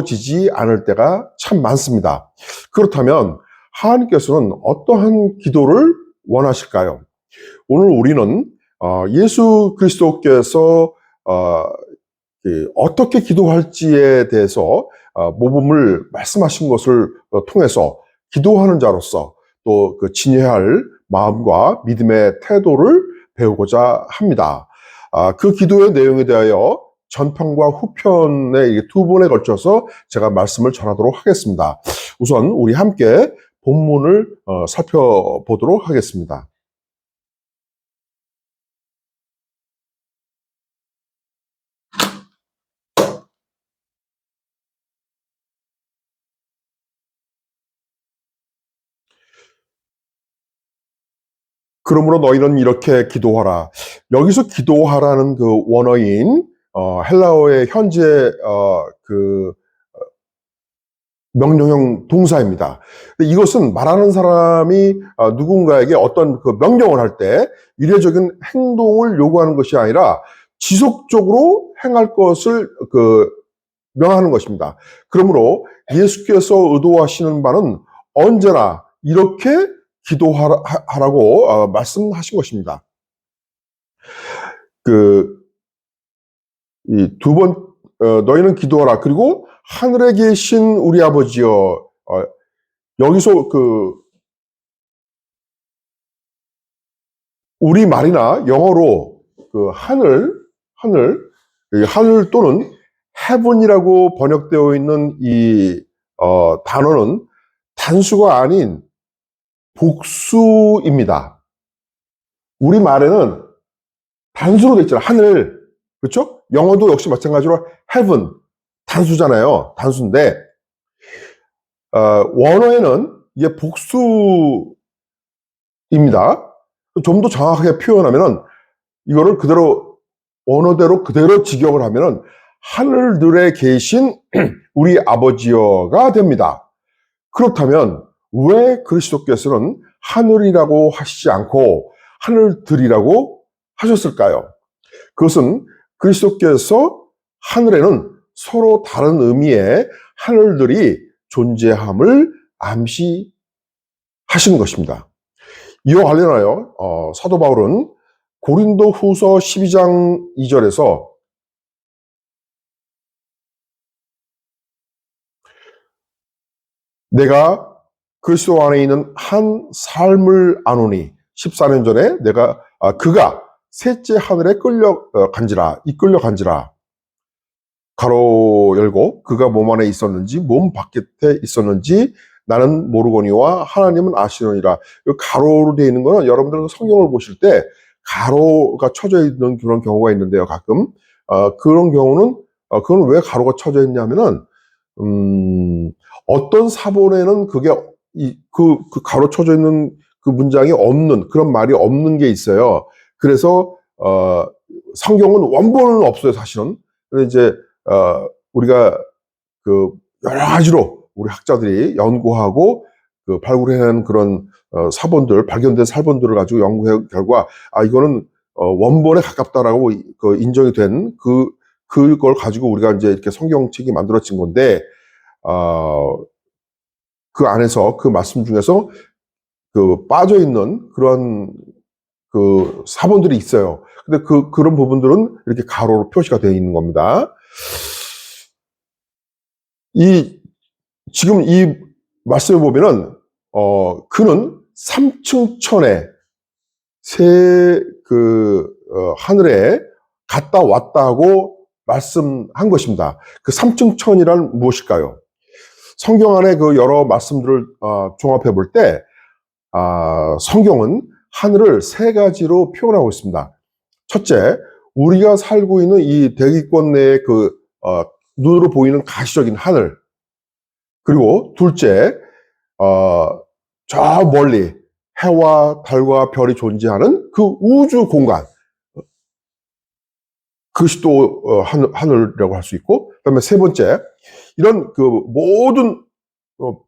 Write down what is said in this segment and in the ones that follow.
지지 않을 때가 참 많습니다. 그렇다면 하나님께서는 어떠한 기도를 원하실까요? 오늘 우리는 예수 그리스도께서 어떻게 기도할지에 대해서 모범을 말씀하신 것을 통해서 기도하는 자로서 또 그 진해야 할 마음과 믿음의 태도를 배우고자 합니다. 그 기도의 내용에 대하여 전편과 후편의 두 번에 걸쳐서 제가 말씀을 전하도록 하겠습니다. 우선 우리 함께 본문을 살펴보도록 하겠습니다. 그러므로 너희는 이렇게 기도하라. 여기서 기도하라는 그 원어인 헬라어의 현재 그 명령형 동사입니다. 이것은 말하는 사람이 누군가에게 어떤 그 명령을 할 때 이례적인 행동을 요구하는 것이 아니라 지속적으로 행할 것을 명하는 것입니다. 그러므로 예수께서 의도하시는 바는 언제나 이렇게 기도하라고 말씀하신 것입니다. 이 두 번, 너희는 기도하라. 그리고 하늘에 계신 우리 아버지여, 여기서 우리 말이나 영어로 하늘 또는 heaven이라고 번역되어 있는 이 단어는 단수가 아닌 복수입니다. 우리 말에는 단수로 되어 있잖아요. 하늘. 그렇죠? 영어도 역시 마찬가지로 heaven. 단수잖아요. 단수인데, 원어에는 이게 복수입니다. 좀 더 정확하게 표현하면은, 이거를 그대로, 원어대로 그대로 직역을 하면은, 하늘들에 계신 우리 아버지여가 됩니다. 그렇다면, 왜 그리스도께서는 하늘이라고 하시지 않고 하늘들이라고 하셨을까요? 그것은 그리스도께서 하늘에는 서로 다른 의미의 하늘들이 존재함을 암시하시는 것입니다. 이와 관련하여 사도 바울은 고린도 후서 12장 2절에서 내가 그리스도 안에 있는 한 삶을 아노니 14년 전에 그가 셋째 하늘에 이끌려 간지라 가로 열고 그가 몸 안에 있었는지 몸 바깥에 있었는지 나는 모르거니와 하나님은 아시느니라. 가로로 되어 있는 거는 여러분들 성경을 보실 때 가로가 쳐져 있는 그런 경우가 있는데요. 가끔 그런 경우는 그건 왜 가로가 쳐져 있냐면은 어떤 사본에는 그게 그 가로 쳐져 있는 그 문장이 없는 그런 말이 없는 게 있어요. 그래서 성경은 원본은 없어요, 사실은. 근데 이제 우리가 여러 가지로 우리 학자들이 연구하고 발굴해낸 그런 발견된 사본들을 가지고 연구한 결과 이거는 원본에 가깝다라고 인정이 된 그걸 가지고 우리가 이제 이렇게 성경책이 만들어진 건데 그 안에서 그 말씀 중에서 빠져 있는 그런 사본들이 있어요. 근데 그런 부분들은 이렇게 가로로 표시가 되어 있는 겁니다. 지금 이 말씀을 보면은, 그는 3층 천에 하늘에 갔다 왔다 하고 말씀한 것입니다. 그 3층 천이란 무엇일까요? 성경 안에 여러 말씀들을 종합해 볼 때, 성경은 하늘을 세 가지로 표현하고 있습니다. 첫째, 우리가 살고 있는 이 대기권 내의 눈으로 보이는 가시적인 하늘. 그리고 둘째, 저 멀리 해와 달과 별이 존재하는 그 우주 공간. 그것이 또 하늘이라고 할 수 있고, 그다음에 세 번째, 이런 모든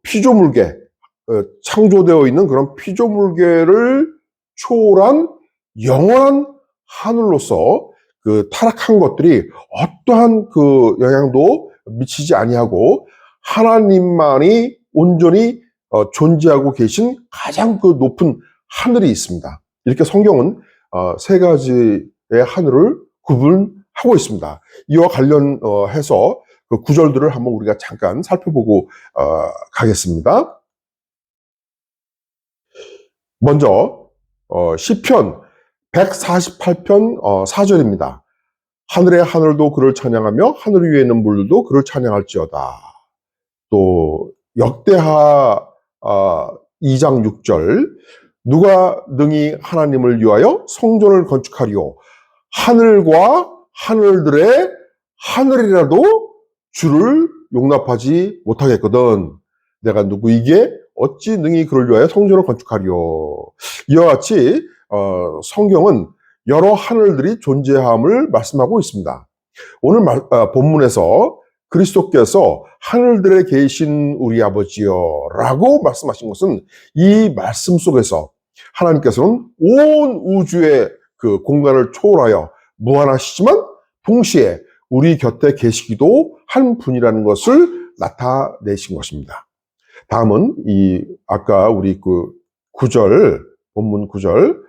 피조물계, 창조되어 있는 그런 피조물계를 초월한 영원한 하늘로서 타락한 것들이 어떠한 영향도 미치지 아니하고 하나님만이 온전히 존재하고 계신 가장 그 높은 하늘이 있습니다. 이렇게 성경은 세 가지의 하늘을 구분하고 있습니다. 이와 관련해서 그 구절들을 한번 우리가 잠깐 살펴보고 가겠습니다. 먼저 시편 148편 4절입니다. 하늘의 하늘도 그를 찬양하며 하늘 위에 있는 물도 그를 찬양할지어다. 또 역대하 2장 6절 누가 능히 하나님을 위하여 성전을 건축하리요 하늘과 하늘들의 하늘이라도 주를 용납하지 못하겠거든. 내가 누구이기에 어찌 능히 그를 위하여 성전을 건축하리요. 이와 같이 성경은 여러 하늘들이 존재함을 말씀하고 있습니다. 오늘 본문에서 그리스도께서 하늘들에 계신 우리 아버지여 라고 말씀하신 것은 이 말씀 속에서 하나님께서는 온 우주의 그 공간을 초월하여 무한하시지만 동시에 우리 곁에 계시기도 한 분이라는 것을 나타내신 것입니다. 다음은 아까 우리 그 본문 9절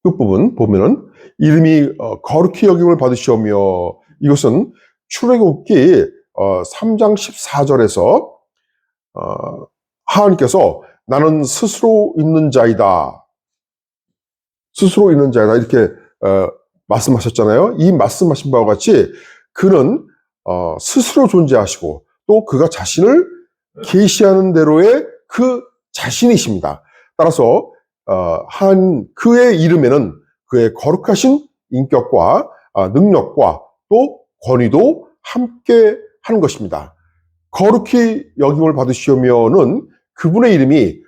끝부분 보면은 이름이 거룩히 여김을 받으시오며 이것은 출애굽기 3장 14절에서 하나님께서 나는 스스로 있는 자이다. 스스로 있는 자이다. 이렇게 말씀하셨잖아요. 이 말씀하신 바와 같이 그는 스스로 존재하시고 또 그가 자신을 계시하는 대로의 그 자신이십니다. 따라서 그의 이름에는 그의 거룩하신 인격과 능력과 또 권위도 함께 하는 것입니다. 거룩히 여김을 받으시오며는 그분의 이름이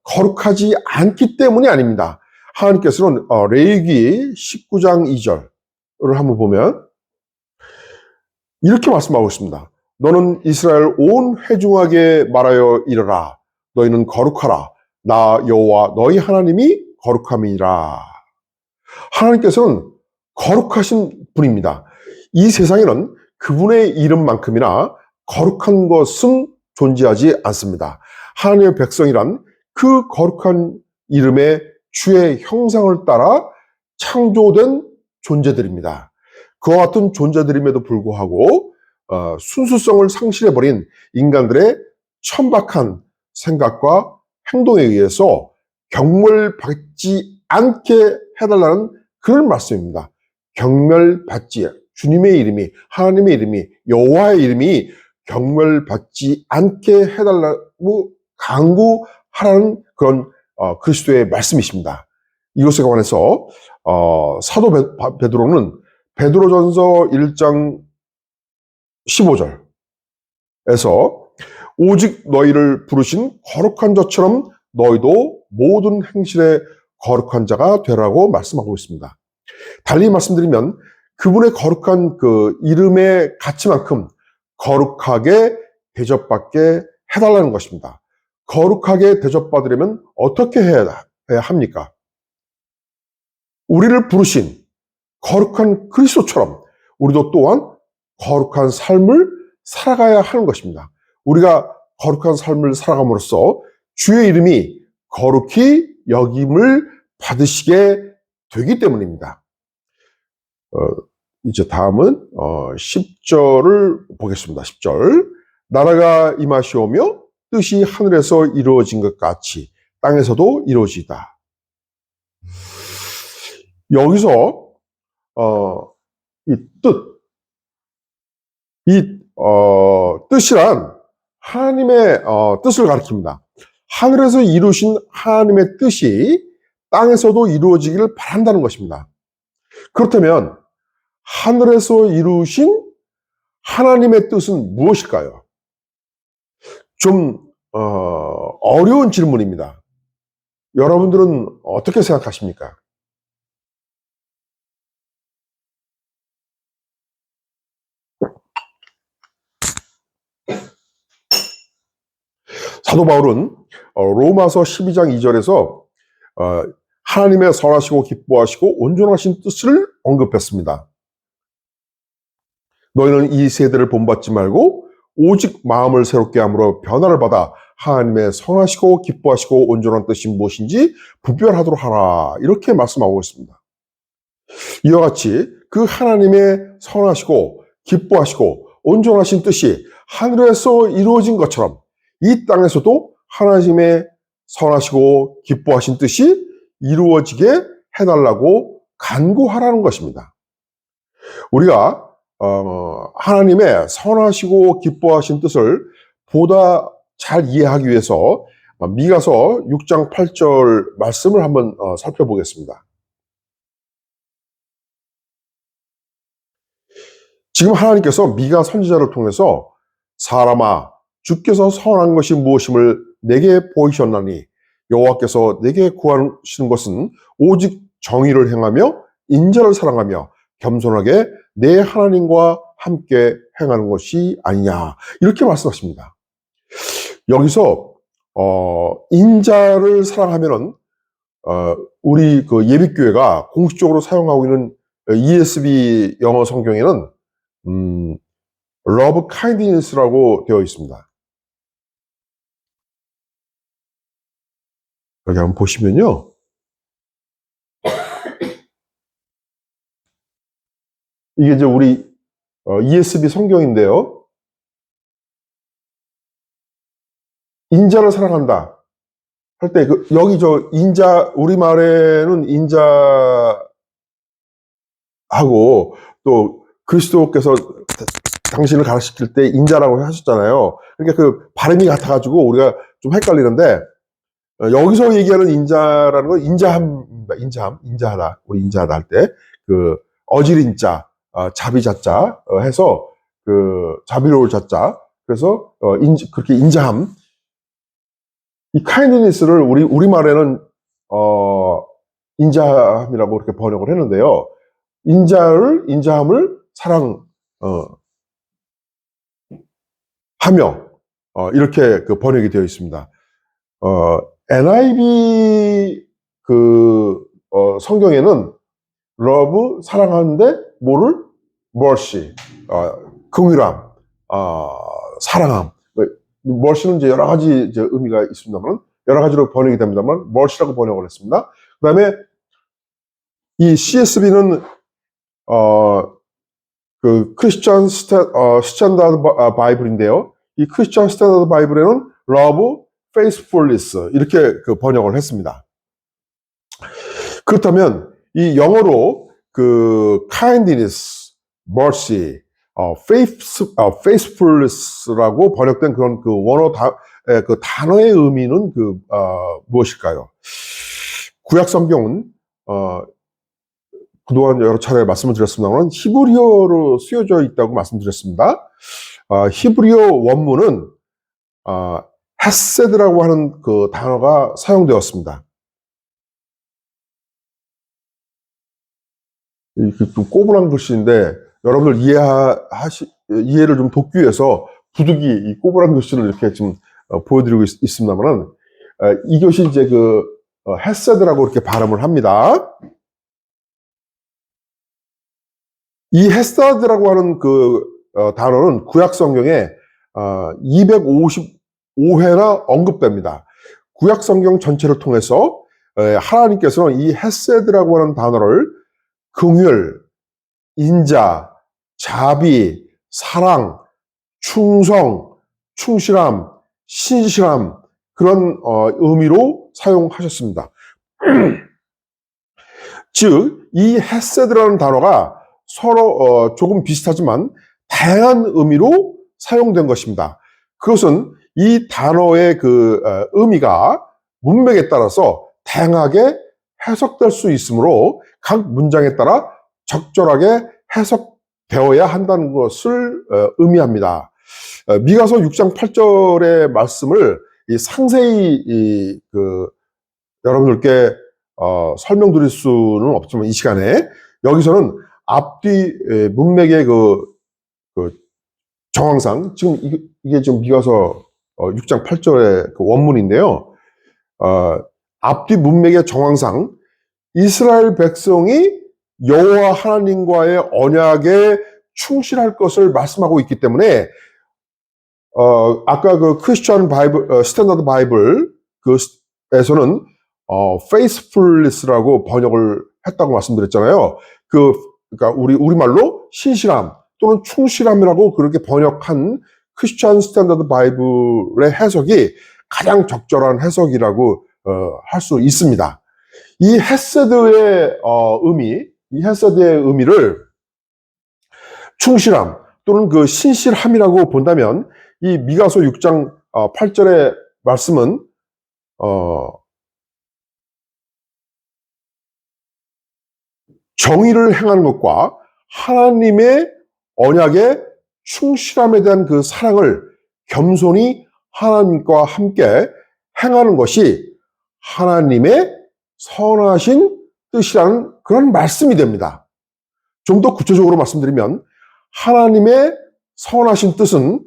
거룩하지 않기 때문이 아닙니다. 하나님께서는 레위기 19장 2절을 한번 보면 이렇게 말씀하고 있습니다. 너는 이스라엘 온 회중에게 말하여 이르라. 너희는 거룩하라. 나 여호와 너희 하나님이 거룩함이니라. 하나님께서는 거룩하신 분입니다. 이 세상에는 그분의 이름만큼이나 거룩한 것은 존재하지 않습니다. 하나님의 백성이란 그 거룩한 이름의 주의 형상을 따라 창조된 존재들입니다. 그와 같은 존재들임에도 불구하고 순수성을 상실해버린 인간들의 천박한 생각과 행동에 의해서 경멸받지 않게 해달라는 그런 말씀입니다. 경멸받지 주님의 이름이 하나님의 이름이 여호와의 이름이 경멸받지 않게 해달라고 강구하라는 그런 그리스도의 말씀이십니다. 이것에 관해서 사도 베드로는 베드로전서 1장 15절에서 오직 너희를 부르신 거룩한 자처럼 너희도 모든 행실에 거룩한 자가 되라고 말씀하고 있습니다. 달리 말씀드리면 그분의 거룩한 그 이름의 가치만큼 거룩하게 대접받게 해달라는 것입니다. 거룩하게 대접받으려면 어떻게 해야 합니까? 우리를 부르신 거룩한 그리스도처럼 우리도 또한 거룩한 삶을 살아가야 하는 것입니다. 우리가 거룩한 삶을 살아감으로써 주의 이름이 거룩히 여김을 받으시게 되기 때문입니다. 이제 다음은 10절을 보겠습니다. 10절 나라가 임하시오며 뜻이 하늘에서 이루어진 것 같이 땅에서도 이루어지다. 여기서 뜻이란 하나님의 뜻을 가리킵니다. 하늘에서 이루신 하나님의 뜻이 땅에서도 이루어지기를 바란다는 것입니다. 그렇다면 하늘에서 이루신 하나님의 뜻은 무엇일까요? 좀 어려운 질문입니다. 여러분들은 어떻게 생각하십니까? 사도 바울은 로마서 12장 2절에서 하나님의 선하시고 기뻐하시고 온전하신 뜻을 언급했습니다. 너희는 이 세대를 본받지 말고 오직 마음을 새롭게 함으로 변화를 받아 하나님의 선하시고 기뻐하시고 온전한 뜻이 무엇인지 분별하도록 하라. 이렇게 말씀하고 있습니다. 이와 같이 그 하나님의 선하시고 기뻐하시고 온전하신 뜻이 하늘에서 이루어진 것처럼 이 땅에서도 하나님의 선하시고 기뻐하신 뜻이 이루어지게 해달라고 간구하라는 것입니다. 우리가 하나님의 선하시고 기뻐하신 뜻을 보다 잘 이해하기 위해서 미가서 6장 8절 말씀을 한번 살펴보겠습니다. 지금 하나님께서 미가 선지자를 통해서 사람아 주께서 선한 것이 무엇임을 내게 보이셨나니 여호와께서 내게 구하시는 것은 오직 정의를 행하며 인자를 사랑하며 겸손하게 내 하나님과 함께 행하는 것이 아니냐 이렇게 말씀하십니다. 여기서 인자를 사랑하면은 우리 그 예비교회가 공식적으로 사용하고 있는 ESV 영어 성경에는 love kindness라고 되어 있습니다. 여기 한번 보시면요. 이게 이제 우리 ESV 성경인데요. 인자를 사랑한다 할 때 여기 저 인자 우리말에는 인자하고 또 그리스도께서 당신을 가르치실 때 인자라고 하셨잖아요. 그러니까 그 발음이 같아가지고 우리가 좀 헷갈리는데 여기서 얘기하는 인자라는 건 인자함입니다. 인자하다. 우리 인자하다 할 때 그 어질인자, 자비자자 해서 그 자비로울 자자. 그래서 그렇게 인자함. 이 kindness를 우리말에는 인자함이라고 이렇게 번역을 했는데요. 인자함을 하며 이렇게 그 번역이 되어 있습니다. NIV 성경에는 love 사랑하는데 뭐를 mercy 긍휼함 사랑함. mercy는 이제 여러 가지 이제 의미가 있습니다만 여러 가지로 번역이 됩니다만 mercy라고 번역을 했습니다. 그다음에 이 CSB는 그 크리스천 스탠다드 바이블인데요. 이 크리스천 스탠다드 바이블에는 love, faithfulness 이렇게 그 번역을 했습니다. 그렇다면 이 영어로 그 kindness, mercy, faithfulness라고 번역된 그런 그 원어 그 단어의 의미는 무엇일까요? 구약 성경은 그동안 여러 차례 말씀을 드렸습니다만 히브리어로 쓰여져 있다고 말씀드렸습니다. 히브리어 원문은 헤세드라고 하는 그 단어가 사용되었습니다. 좀 꼬부랑 글씨인데 여러분들 이해를 좀 돕기 위해서 부득이 이 꼬부랑 글씨를 이렇게 지금 보여드리고 있습니다만은 이것이 이제 그 헤세드라고 이렇게 발음을 합니다. 이 헤세드라고 하는 그 단어는 구약 성경에 255회나 언급됩니다. 구약 성경 전체를 통해서 하나님께서는 이 헤세드라고 하는 단어를 긍휼, 인자, 자비, 사랑, 충성, 충실함, 신실함 그런 의미로 사용하셨습니다. 즉, 이 헤세드라는 단어가 서로 조금 비슷하지만 다양한 의미로 사용된 것입니다. 그것은 이 단어의 그 의미가 문맥에 따라서 다양하게 해석될 수 있으므로 각 문장에 따라 적절하게 해석되어야 한다는 것을 의미합니다. 미가서 6장 8절의 말씀을 상세히 여러분들께 설명드릴 수는 없지만 이 시간에 여기서는 앞뒤 문맥의 그 정황상 지금 이게 지금 미가서 6장 8절의 그 원문인데요. 앞뒤 문맥의 정황상 이스라엘 백성이 여호와 하나님과의 언약의 충실할 것을 말씀하고 있기 때문에 아까 그 크리스천 바이블, 스탠다드 바이블 에서는 faithfulness라고 번역을 했다고 말씀드렸잖아요. 그러니까 우리말로 신실함 또는 충실함이라고 그렇게 번역한 크리스천 스탠다드 바이블의 해석이 가장 적절한 해석이라고 할 수 있습니다. 이 헤세드의 이 헤세드의 의미를 충실함 또는 그 신실함이라고 본다면 이 미가서 6장 8절의 말씀은 정의를 행하는 것과 하나님의 언약에 충실함에 대한 그 사랑을 겸손히 하나님과 함께 행하는 것이 하나님의 선하신 뜻이라는 그런 말씀이 됩니다. 좀 더 구체적으로 말씀드리면 하나님의 선하신 뜻은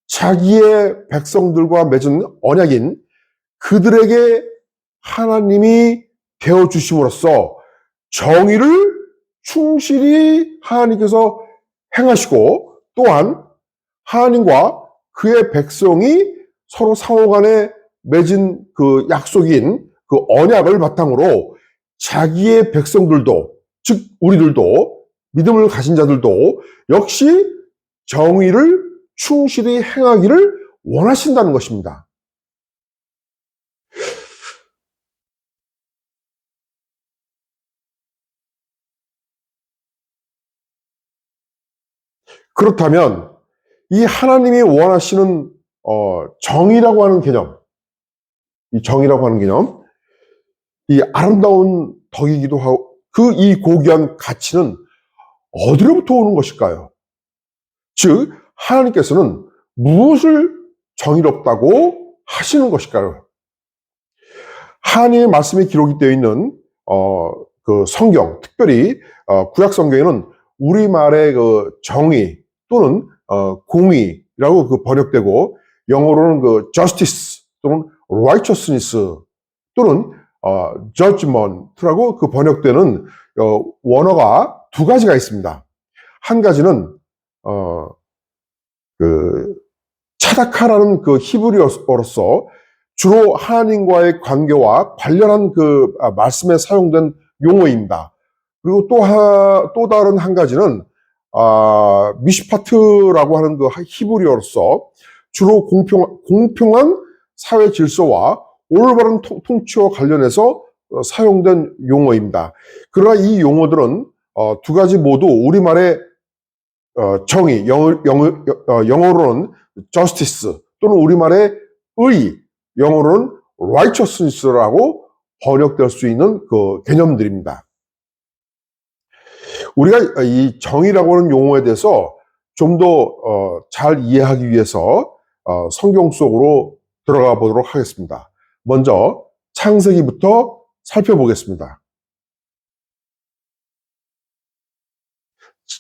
자기의 백성들과 맺은 언약인 그들에게 하나님이 되어주심으로써 정의를 충실히 하나님께서 행하시고 또한 하나님과 그의 백성이 서로 상호간에 맺은 그 약속인 그 언약을 바탕으로 자기의 백성들도 즉 우리들도 믿음을 가진 자들도 역시 정의를 충실히 행하기를 원하신다는 것입니다. 그렇다면 이 하나님이 원하시는 정의라고 하는 개념, 이 정의라고 하는 개념, 이 아름다운 덕이기도 하고 그 이 고귀한 가치는 어디로부터 오는 것일까요? 즉 하나님께서는 무엇을 정의롭다고 하시는 것일까요? 하나님의 말씀이 기록이 되어 있는 그 성경, 특별히 구약 성경에는 우리말의 그 정의 또는 공의라고 그 번역되고 영어로는 그 justice 또는 righteousness 또는 judgment라고 그 번역되는 원어가 두 가지가 있습니다. 한 가지는 그 차다카라는 그 히브리어로서 주로 하나님과의 관계와 관련한 그 말씀에 사용된 용어입니다. 그리고 또 다른 한 가지는 미시파트라고 하는 그 히브리어로서 주로 공평한 사회 질서와 올바른 통치와 관련해서 사용된 용어입니다. 그러나 이 용어들은 두 가지 모두 우리말의 정의, 영어로는 justice 또는 우리말의 의, 영어로는 righteousness라고 번역될 수 있는 그 개념들입니다. 우리가 이 정의라고 하는 용어에 대해서 좀 더 잘 이해하기 위해서 성경 속으로 들어가 보도록 하겠습니다. 먼저 창세기부터 살펴보겠습니다.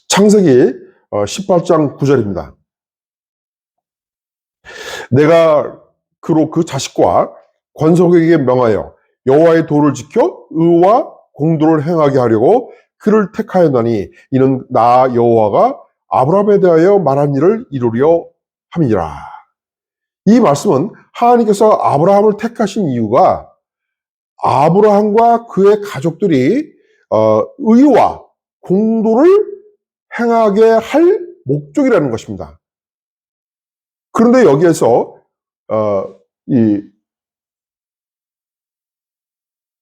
창세기 18장 9절입니다. 내가 그로 그 자식과 권속에게 명하여 여호와의 도를 지켜 의와 공도를 행하게 하려고 그를 택하였나니 이는 나 여호와가 아브라함에 대하여 말한 일을 이루려 함이니라. 이 말씀은 하나님께서 아브라함을 택하신 이유가 아브라함과 그의 가족들이 의와 공도를 행하게 할 목적이라는 것입니다. 그런데 여기에서 이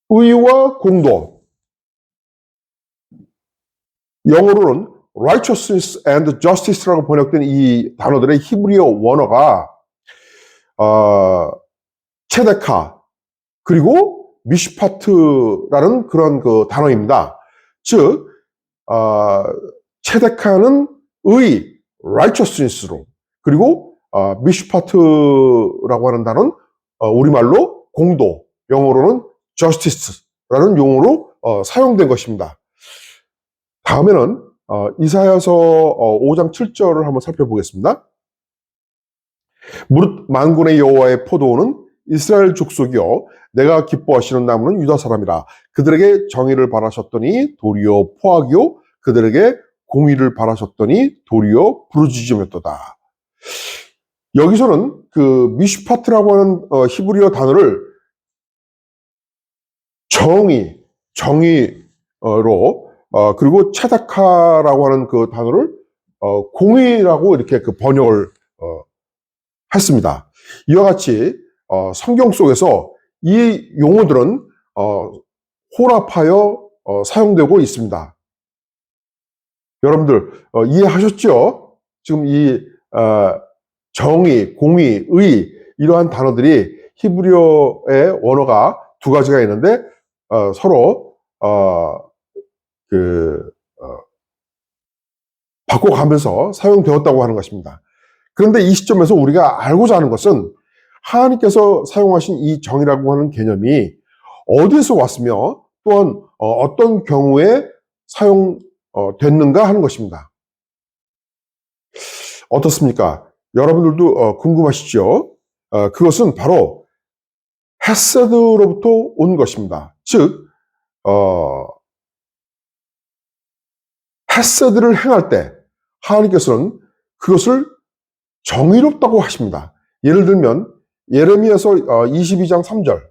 의와 공도, 영어로는 righteousness and justice라고 번역된 이 단어들의 히브리어 원어가 체데카 그리고 미시파트라는 그런 그 단어입니다. 즉 체데카는 의, righteousness로 그리고 미시파트라고 하는 단어는 우리말로 공도, 영어로는 justice라는 용어로 사용된 것입니다. 다음에는 이사야서 5장 7절을 한번 살펴보겠습니다. 무릇 만군의 여호와의 포도원은 이스라엘 족속이요 내가 기뻐하시는 나무는 유다 사람이라. 그들에게 정의를 바라셨더니 도리요 포악이요 그들에게 공의를 바라셨더니 도리어 부르짖음이었도다. 여기서는 그 미슈파트라고 하는 히브리어 단어를 정의로 그리고 차다카라고 하는 그 단어를 공의라고 이렇게 그 번역을 했습니다. 이와 같이 성경 속에서 이 용어들은 혼합하여 사용되고 있습니다. 여러분들 이해하셨죠? 지금 이 정의, 공의, 의 이러한 단어들이 히브리어의 원어가 두 가지가 있는데 서로 바꿔가면서 사용되었다고 하는 것입니다. 그런데 이 시점에서 우리가 알고자 하는 것은 하나님께서 사용하신 이 정의라고 하는 개념이 어디에서 왔으며 또한 어떤 경우에 사용됐는가 하는 것입니다. 어떻습니까? 여러분들도 궁금하시죠? 그것은 바로 헤세드로부터 온 것입니다. 즉 헤세드를 행할 때 하나님께서는 그것을 정의롭다고 하십니다. 예를 들면 예레미야서 22장 3절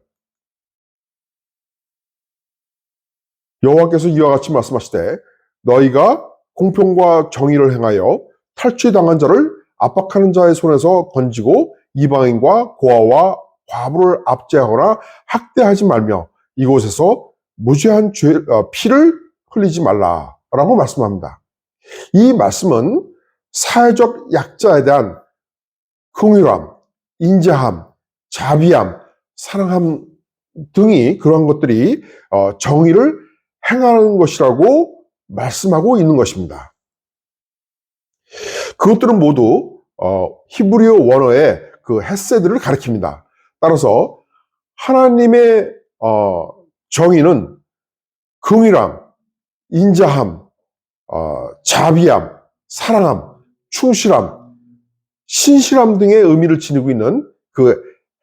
여호와께서 이와 같이 말씀하시되 너희가 공평과 정의를 행하여 탈취당한 자를 압박하는 자의 손에서 건지고 이방인과 고아와 과부를 압제하거나 학대하지 말며 이곳에서 무죄한 피를 흘리지 말라라고 말씀합니다. 이 말씀은 사회적 약자에 대한 긍휼함, 인자함, 자비함, 사랑함 등이 그러한 것들이 정의를 행하는 것이라고 말씀하고 있는 것입니다. 그것들은 모두 히브리어 원어의 그 헤세드를 가리킵니다. 따라서 하나님의 정의는 긍휼함, 인자함, 자비함, 사랑함, 충실함, 신실함 등의 의미를 지니고 있는 그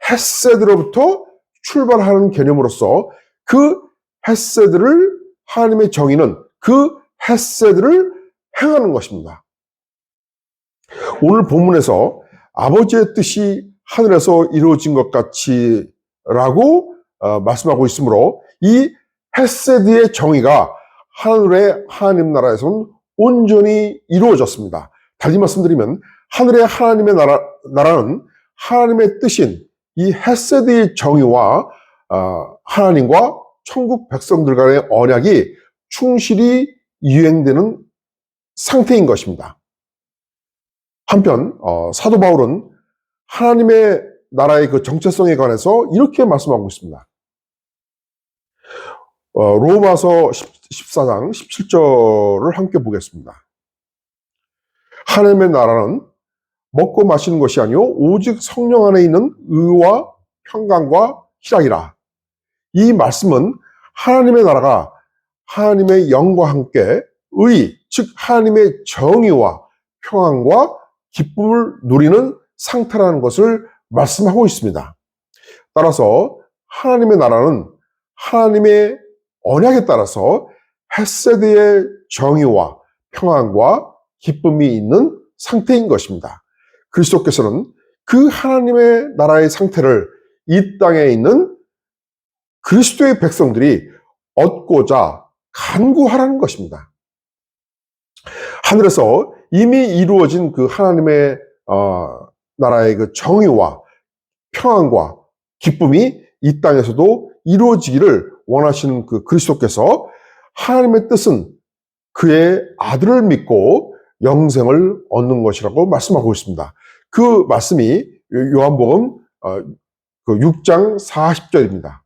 헤세드로부터 출발하는 개념으로서 그 헤세드를 하나님의 정의는 그 헤세드를 행하는 것입니다. 오늘 본문에서 아버지의 뜻이 하늘에서 이루어진 것 같이 라고 말씀하고 있으므로 이 헤세드의 정의가 하늘의 하나님 나라에서는 온전히 이루어졌습니다. 달리 말씀드리면 하늘의 하나님의 나라는 하나님의 뜻인 이 헤세드의 정의와 하나님과 천국 백성들 간의 언약이 충실히 이행되는 상태인 것입니다. 한편 사도 바울은 하나님의 나라의 그 정체성에 관해서 이렇게 말씀하고 있습니다. 로마서 14장 17절을 함께 보겠습니다. 하나님의 나라는 먹고 마시는 것이 아니요 오직 성령 안에 있는 의와 평강과 희락이라. 이 말씀은 하나님의 나라가 하나님의 영과 함께 의, 즉 하나님의 정의와 평안과 기쁨을 누리는 상태라는 것을 말씀하고 있습니다. 따라서 하나님의 나라는 하나님의 언약에 따라서 헤세드의 정의와 평안과 기쁨이 있는 상태인 것입니다. 그리스도께서는 그 하나님의 나라의 상태를 이 땅에 있는 그리스도의 백성들이 얻고자 간구하라는 것입니다. 하늘에서 이미 이루어진 그 하나님의 나라의 그 정의와 평안과 기쁨이 이 땅에서도 이루어지기를 원하시는 그 그리스도께서 하나님의 뜻은 그의 아들을 믿고 영생을 얻는 것이라고 말씀하고 있습니다. 그 말씀이 요한복음 그 6장 40절입니다.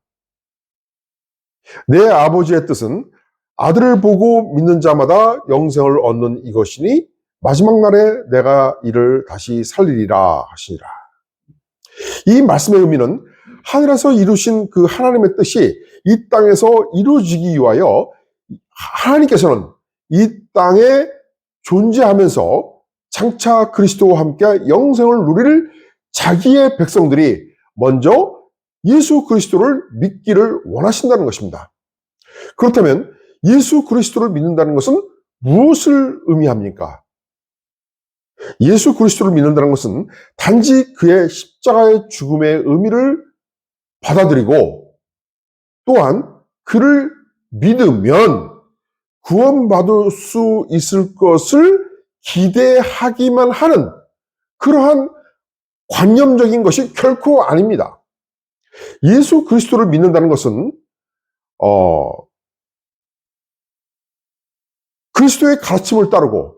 내 아버지의 뜻은 아들을 보고 믿는 자마다 영생을 얻는 이것이니 마지막 날에 내가 이를 다시 살리리라 하시니라. 이 말씀의 의미는 하늘에서 이루신 그 하나님의 뜻이 이 땅에서 이루어지기 위하여 하나님께서는 이 땅에 존재하면서 장차 그리스도와 함께 영생을 누릴 자기의 백성들이 먼저 예수 그리스도를 믿기를 원하신다는 것입니다. 그렇다면 예수 그리스도를 믿는다는 것은 무엇을 의미합니까? 예수 그리스도를 믿는다는 것은 단지 그의 십자가의 죽음의 의미를 받아들이고 또한 그를 믿으면 구원받을 수 있을 것을 기대하기만 하는 그러한 관념적인 것이 결코 아닙니다. 예수 그리스도를 믿는다는 것은 그리스도의 가르침을 따르고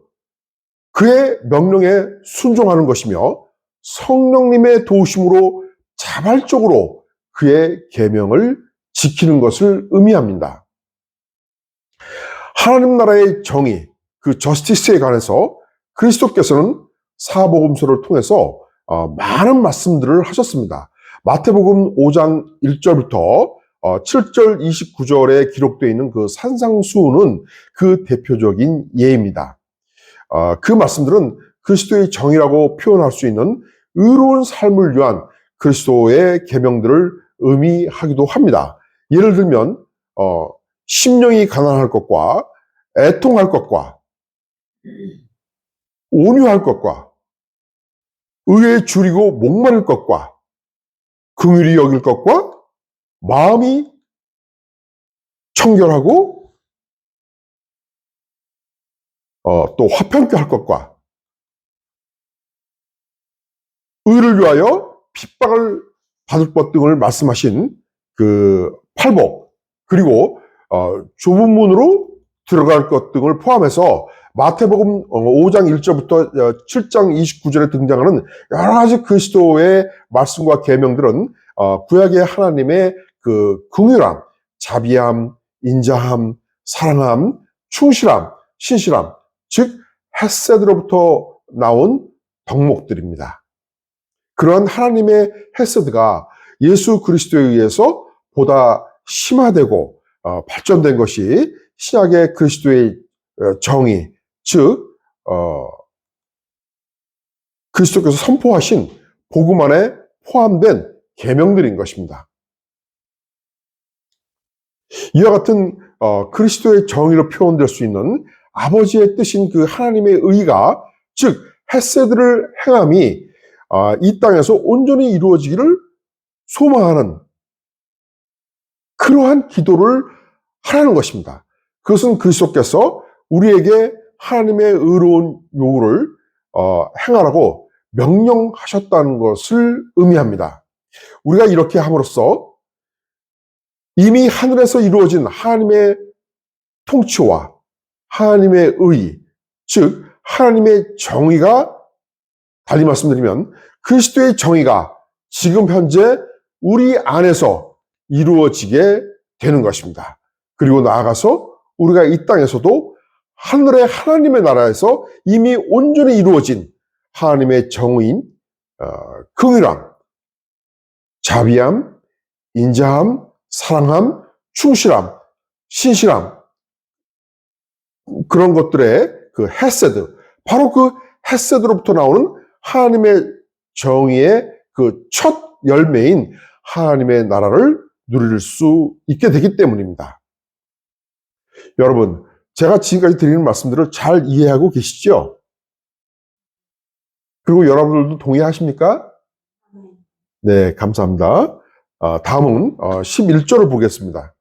그의 명령에 순종하는 것이며 성령님의 도우심으로 자발적으로 그의 계명을 지키는 것을 의미합니다. 하나님 나라의 정의, 그 저스티스에 관해서 그리스도께서는 사복음서를 통해서 많은 말씀들을 하셨습니다. 마태복음 5장 1절부터 7절 29절에 기록되어 있는 그 산상수훈은 그 대표적인 예입니다. 그 말씀들은 그리스도의 정의라고 표현할 수 있는 의로운 삶을 위한 그리스도의 계명들을 의미하기도 합니다. 예를 들면 심령이 가난할 것과 애통할 것과 온유할 것과 의에 줄이고 목마를 것과 긍휼히 여길 것과 마음이 청결하고 또 화평케 할 것과 의를 위하여 핍박을 받을 것 등을 말씀하신 그 팔복 그리고 좁은 문으로 들어갈 것 등을 포함해서 마태복음 5장 1절부터 7장 29절에 등장하는 여러 가지 그리스도의 말씀과 계명들은 구약의 하나님의 그 긍휼함, 자비함, 인자함, 사랑함, 충실함, 신실함, 즉 헤세드로부터 나온 덕목들입니다. 그러한 하나님의 헤세드가 예수 그리스도에 의해서 보다 심화되고 발전된 것이 신약의 그리스도의 정의, 즉 그리스도께서 선포하신 복음 안에 포함된 계명들인 것입니다. 이와 같은 그리스도의 정의로 표현될 수 있는 아버지의 뜻인 그 하나님의 의가, 즉 헤세드를 행함이 이 땅에서 온전히 이루어지기를 소망하는 그러한 기도를 하라는 것입니다. 그것은 그리스도께서 우리에게 하나님의 의로운 요구를 행하라고 명령하셨다는 것을 의미합니다. 우리가 이렇게 함으로써 이미 하늘에서 이루어진 하나님의 통치와 하나님의 의, 즉 하나님의 정의가, 달리 말씀드리면 그리스도의 정의가 지금 현재 우리 안에서 이루어지게 되는 것입니다. 그리고 나아가서 우리가 이 땅에서도 하늘의 하나님의 나라에서 이미 온전히 이루어진 하나님의 정의인 긍휼함, 자비함, 인자함, 사랑함, 충실함, 신실함, 그런 것들의 그 헤세드, 바로 그 헤세드로부터 나오는 하나님의 정의의 그 첫 열매인 하나님의 나라를 누릴 수 있게 되기 때문입니다. 여러분, 제가 지금까지 드리는 말씀들을 잘 이해하고 계시죠? 그리고 여러분들도 동의하십니까? 네, 감사합니다. 다음은 11절을 보겠습니다.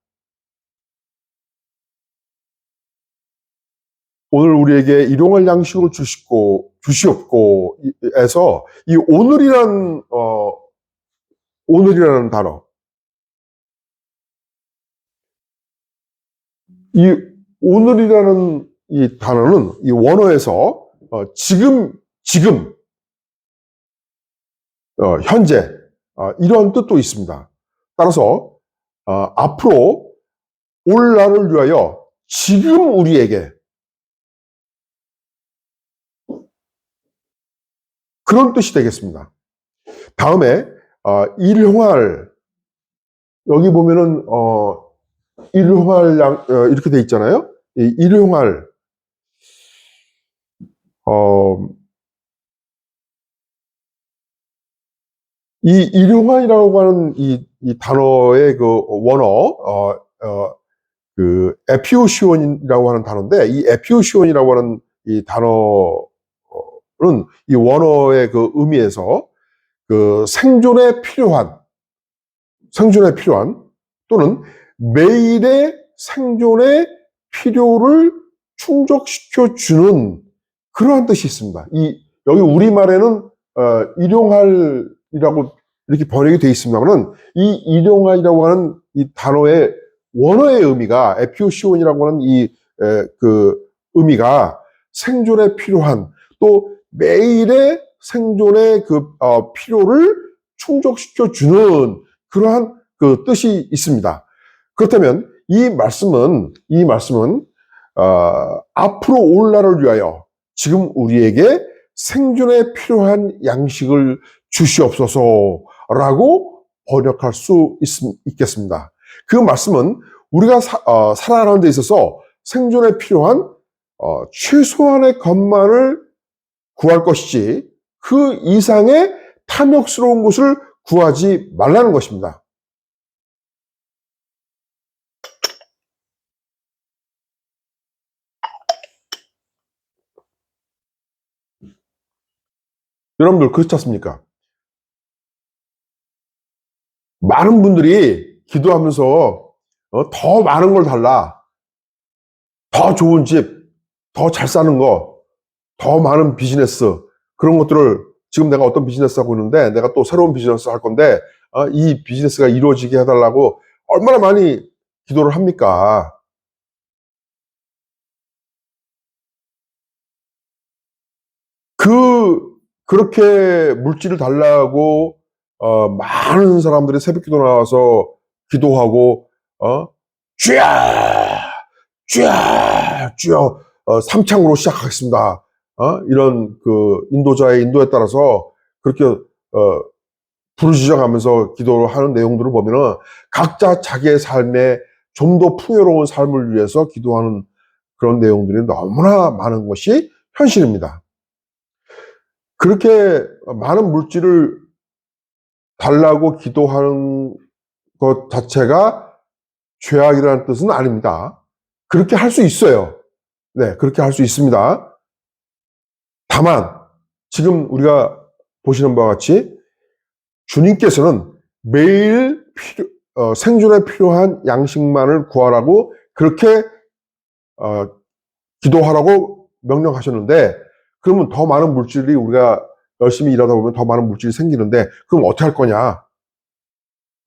오늘 우리에게 일용할 양식을 주시옵고 에서 이 오늘이라는 단어, 이 오늘이라는 이 단어는 이 원어에서 지금, 현재 이러한 뜻도 있습니다. 따라서 앞으로 올 날을 위하여 지금 우리에게 그런 뜻이 되겠습니다. 다음에 일용할, 여기 보면은 일용할 양 이렇게 돼 있잖아요. 이 일용할 이 일용할이라고 하는 이 단어의 그 원어 그 에피오시온이라고 하는 단어인데, 이 에피오시온이라고 하는 이 단어는 이 원어의 그 의미에서 그 생존에 필요한 또는 매일의 생존의 필요를 충족시켜 주는 그러한 뜻이 있습니다. 여기 우리말에는 일용할이라고 이렇게 번역이 되어 있습니다만은, 이 일용할이라고 하는 이 단어의 원어의 의미가, 에피오시온이라고 하는 그 의미가 생존에 필요한, 또 매일의 생존의 필요를 충족시켜 주는 그러한 그 뜻이 있습니다. 그렇다면 이 말씀은 앞으로 올 날을 위하여 지금 우리에게 생존에 필요한 양식을 주시옵소서라고 번역할 수 있겠습니다. 그 말씀은 우리가 살아가는 데 있어서 생존에 필요한 최소한의 것만을 구할 것이지 그 이상의 탐욕스러운 것을 구하지 말라는 것입니다. 여러분들 그렇지 않습니까? 많은 분들이 기도하면서 더 많은 걸 달라, 더 좋은 집, 더 잘 사는 거, 더 많은 비즈니스, 그런 것들을, 지금 내가 어떤 비즈니스 하고 있는데 내가 또 새로운 비즈니스 할 건데 이 비즈니스가 이루어지게 해달라고 얼마나 많이 기도를 합니까? 그렇게 물질을 달라고 많은 사람들이 새벽기도 나와서 기도하고 주야 주야 주여, 삼창으로 시작하겠습니다. 이런 그 인도자의 인도에 따라서 그렇게 부르짖어가면서 기도를 하는 내용들을 보면은 각자 자기의 삶에 좀 더 풍요로운 삶을 위해서 기도하는 그런 내용들이 너무나 많은 것이 현실입니다. 그렇게 많은 물질을 달라고 기도하는 것 자체가 죄악이라는 뜻은 아닙니다. 그렇게 할 수 있어요. 네, 그렇게 할 수 있습니다. 다만 지금 우리가 보시는 바와 같이 주님께서는 매일 생존에 필요한 양식만을 구하라고 그렇게 기도하라고 명령하셨는데, 그러면 더 많은 물질이, 우리가 열심히 일하다 보면 더 많은 물질이 생기는데 그럼 어떻게 할 거냐?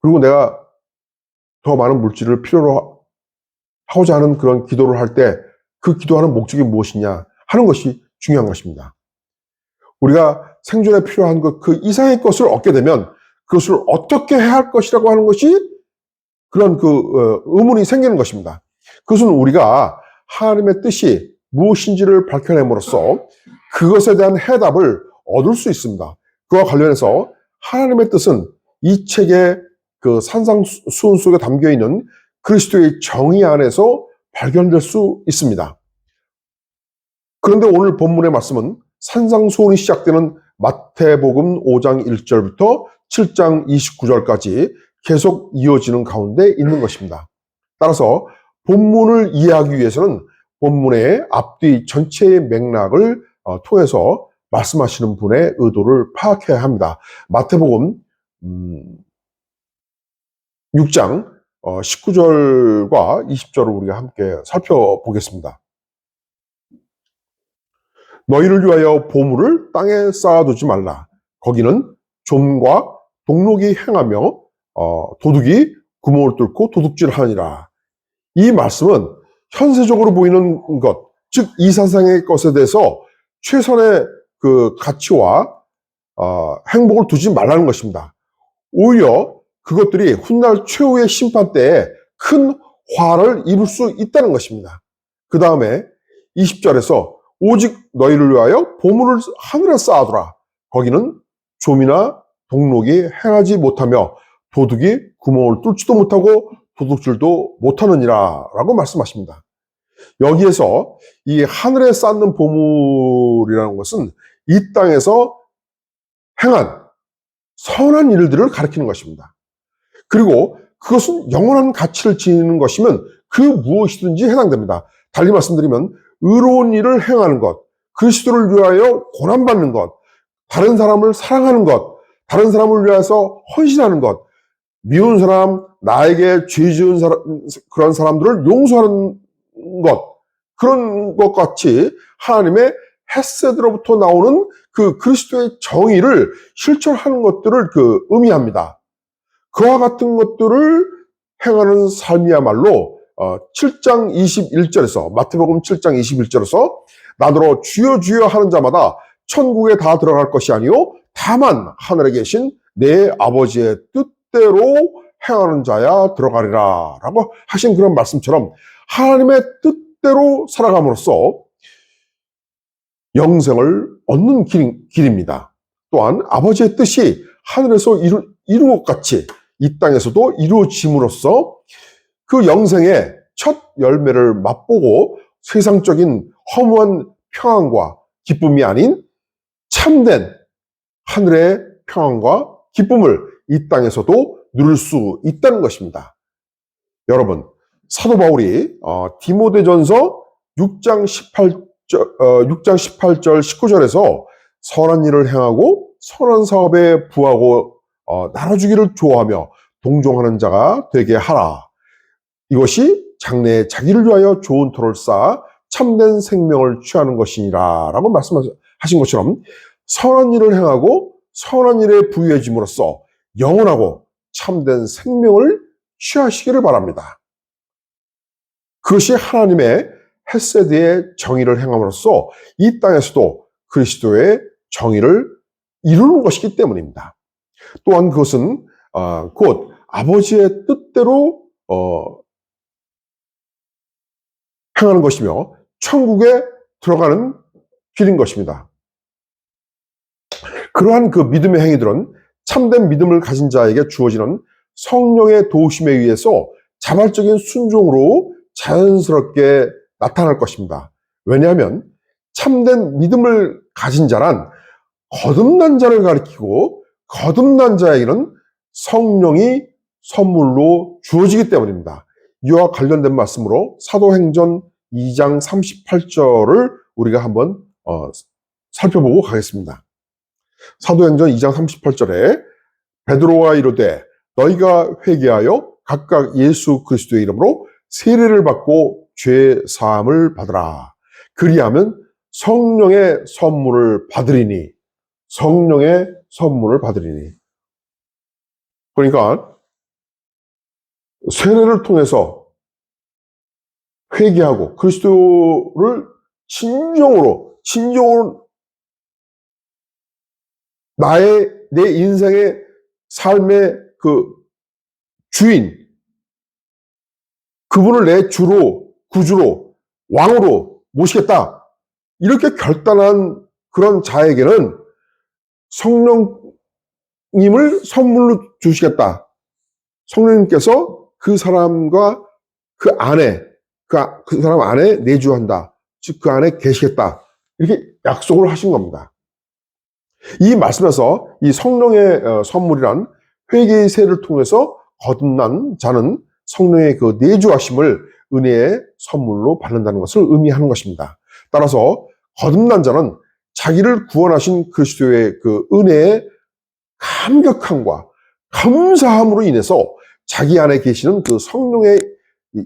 그리고 내가 더 많은 물질을 필요로 하고자 하는 그런 기도를 할 때 그 기도하는 목적이 무엇이냐 하는 것이 중요한 것입니다. 우리가 생존에 필요한 것, 그 이상의 것을 얻게 되면 그것을 어떻게 해야 할 것이라고 하는 것이 그런 의문이 생기는 것입니다. 그것은 우리가 하나님의 뜻이 무엇인지를 밝혀냄으로써 그것에 대한 해답을 얻을 수 있습니다. 그와 관련해서 하나님의 뜻은 이 책의 그 산상수훈 속에 담겨 있는 그리스도의 정의 안에서 발견될 수 있습니다. 그런데 오늘 본문의 말씀은 산상수훈이 시작되는 마태복음 5장 1절부터 7장 29절까지 계속 이어지는 가운데 있는 것입니다. 따라서 본문을 이해하기 위해서는 본문의 앞뒤 전체의 맥락을 통해서 말씀하시는 분의 의도를 파악해야 합니다. 마태복음 6장 19절과 20절을 우리가 함께 살펴보겠습니다. 너희를 위하여 보물을 땅에 쌓아두지 말라. 거기는 좀과 동록이 행하며 도둑이 구멍을 뚫고 도둑질하니라. 이 말씀은 현세적으로 보이는 것, 즉 이 세상의 것에 대해서 최선의 그 가치와 행복을 두지 말라는 것입니다. 오히려 그것들이 훗날 최후의 심판 때에 큰 화를 입을 수 있다는 것입니다. 그 다음에 20절에서 오직 너희를 위하여 보물을 하늘에 쌓아두라. 거기는 좀이나 동록이 행하지 못하며 도둑이 구멍을 뚫지도 못하고 도둑질도 못하느니라 라고 말씀하십니다. 여기에서 이 하늘에 쌓는 보물이라는 것은 이 땅에서 행한 선한 일들을 가리키는 것입니다. 그리고 그것은 영원한 가치를 지니는 것이면 그 무엇이든지 해당됩니다. 달리 말씀드리면 의로운 일을 행하는 것, 그리스도를 위하여 고난받는 것, 다른 사람을 사랑하는 것, 다른 사람을 위해서 헌신하는 것, 미운 사람, 나에게 죄 지은 사람, 그런 사람들을 용서하는 것, 그런 것 같이 하나님의 헤세드로부터 나오는 그 그리스도의 정의를 실천하는 것들을 의미합니다. 그와 같은 것들을 행하는 삶이야말로 7장 21절에서 마태복음 7장 21절에서 나더러 주여 주여 하는 자마다 천국에 다 들어갈 것이 아니요 다만 하늘에 계신 내 아버지의 뜻대로 행하는 자야 들어가리라 라고 하신 그런 말씀처럼 하나님의 뜻대로 살아감으로써 영생을 얻는 길입니다. 또한 아버지의 뜻이 하늘에서 이룬 것 같이 이 땅에서도 이루어짐으로써 그 영생의 첫 열매를 맛보고 세상적인 허무한 평안과 기쁨이 아닌 참된 하늘의 평안과 기쁨을 이 땅에서도 누릴 수 있다는 것입니다. 여러분, 사도 바울이 디모데전서 6장 18절 19절에서 선한 일을 행하고 선한 사업에 부하고 나눠주기를 좋아하며 동종하는 자가 되게 하라. 이것이 장래에 자기를 위하여 좋은 터를 쌓아 참된 생명을 취하는 것이니라 라고 말씀하신 것처럼 선한 일을 행하고 선한 일에 부유해짐으로써 영원하고 참된 생명을 취하시기를 바랍니다. 그것이 하나님의 헤세드의 정의를 행함으로써 이 땅에서도 그리스도의 정의를 이루는 것이기 때문입니다. 또한 그것은 곧 아버지의 뜻대로 행하는 것이며 천국에 들어가는 길인 것입니다. 그러한 그 믿음의 행위들은 참된 믿음을 가진 자에게 주어지는 성령의 도우심에 의해서 자발적인 순종으로 자연스럽게 나타날 것입니다. 왜냐하면 참된 믿음을 가진 자란 거듭난 자를 가리키고 거듭난 자에게는 성령이 선물로 주어지기 때문입니다. 이와 관련된 말씀으로 사도행전 2장 38절을 우리가 한번 살펴보고 가겠습니다. 사도행전 2장 38절에 베드로가 이르되 너희가 회개하여 각각 예수 그리스도의 이름으로 세례를 받고 죄 사함을 받으라. 그리하면 성령의 선물을 받으리니. 성령의 선물을 받으리니. 그러니까 세례를 통해서 회개하고 그리스도를 진정으로 내 인생의 삶의 그 주인, 그분을 내 주로, 구주로, 왕으로 모시겠다. 이렇게 결단한 그런 자에게는 성령님을 선물로 주시겠다. 성령님께서 그 사람과 그 안에, 그 사람 안에 내주한다. 즉, 그 안에 계시겠다. 이렇게 약속을 하신 겁니다. 이 말씀에서 이 성령의 선물이란 회개의 세를 통해서 거듭난 자는 성령의 그 내주하심을 은혜의 선물로 받는다는 것을 의미하는 것입니다. 따라서 거듭난 자는 자기를 구원하신 그리스도의 그 은혜의 감격함과 감사함으로 인해서 자기 안에 계시는 그 성령의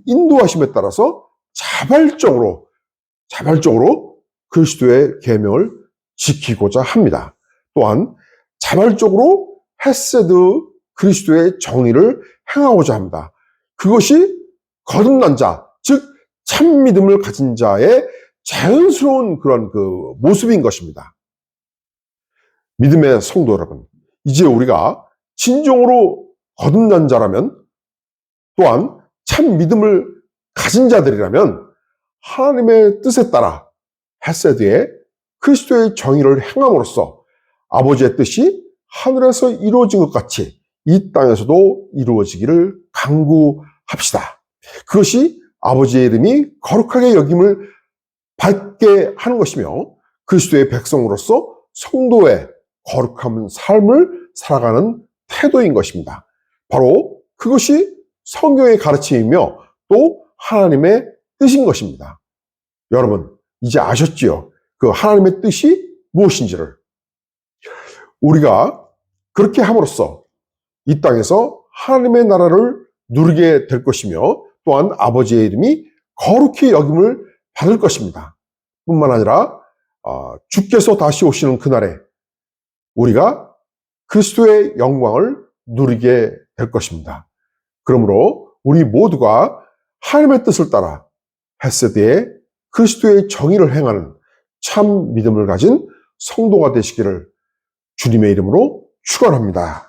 인도하심에 따라서 자발적으로 그리스도의 계명을 지키고자 합니다. 또한 자발적으로 헤세드 그리스도의 정의를 행하고자 합니다. 그것이 거듭난 자, 즉 참 믿음을 가진 자의 자연스러운 그런 그 모습인 것입니다. 믿음의 성도 여러분, 이제 우리가 진정으로 거듭난 자라면 또한 참 믿음을 가진 자들이라면 하나님의 뜻에 따라 헤세드의 그리스도의 정의를 행함으로써 아버지의 뜻이 하늘에서 이루어진 것 같이 이 땅에서도 이루어지기를 간구합시다. 그것이 아버지의 이름이 거룩하게 여김을 받게 하는 것이며 그리스도의 백성으로서 성도의 거룩한 삶을 살아가는 태도인 것입니다. 바로 그것이 성경의 가르침이며 또 하나님의 뜻인 것입니다. 여러분, 이제 아셨지요? 그 하나님의 뜻이 무엇인지를. 우리가 그렇게 함으로써 이 땅에서 하나님의 나라를 누리게 될 것이며 또한 아버지의 이름이 거룩히 여김을 받을 것입니다. 뿐만 아니라 주께서 다시 오시는 그날에 우리가 그리스도의 영광을 누리게 될 것입니다. 그러므로 우리 모두가 하나님의 뜻을 따라 헤세드의 그리스도의 정의를 행하는 참 믿음을 가진 성도가 되시기를 주님의 이름으로 축원합니다.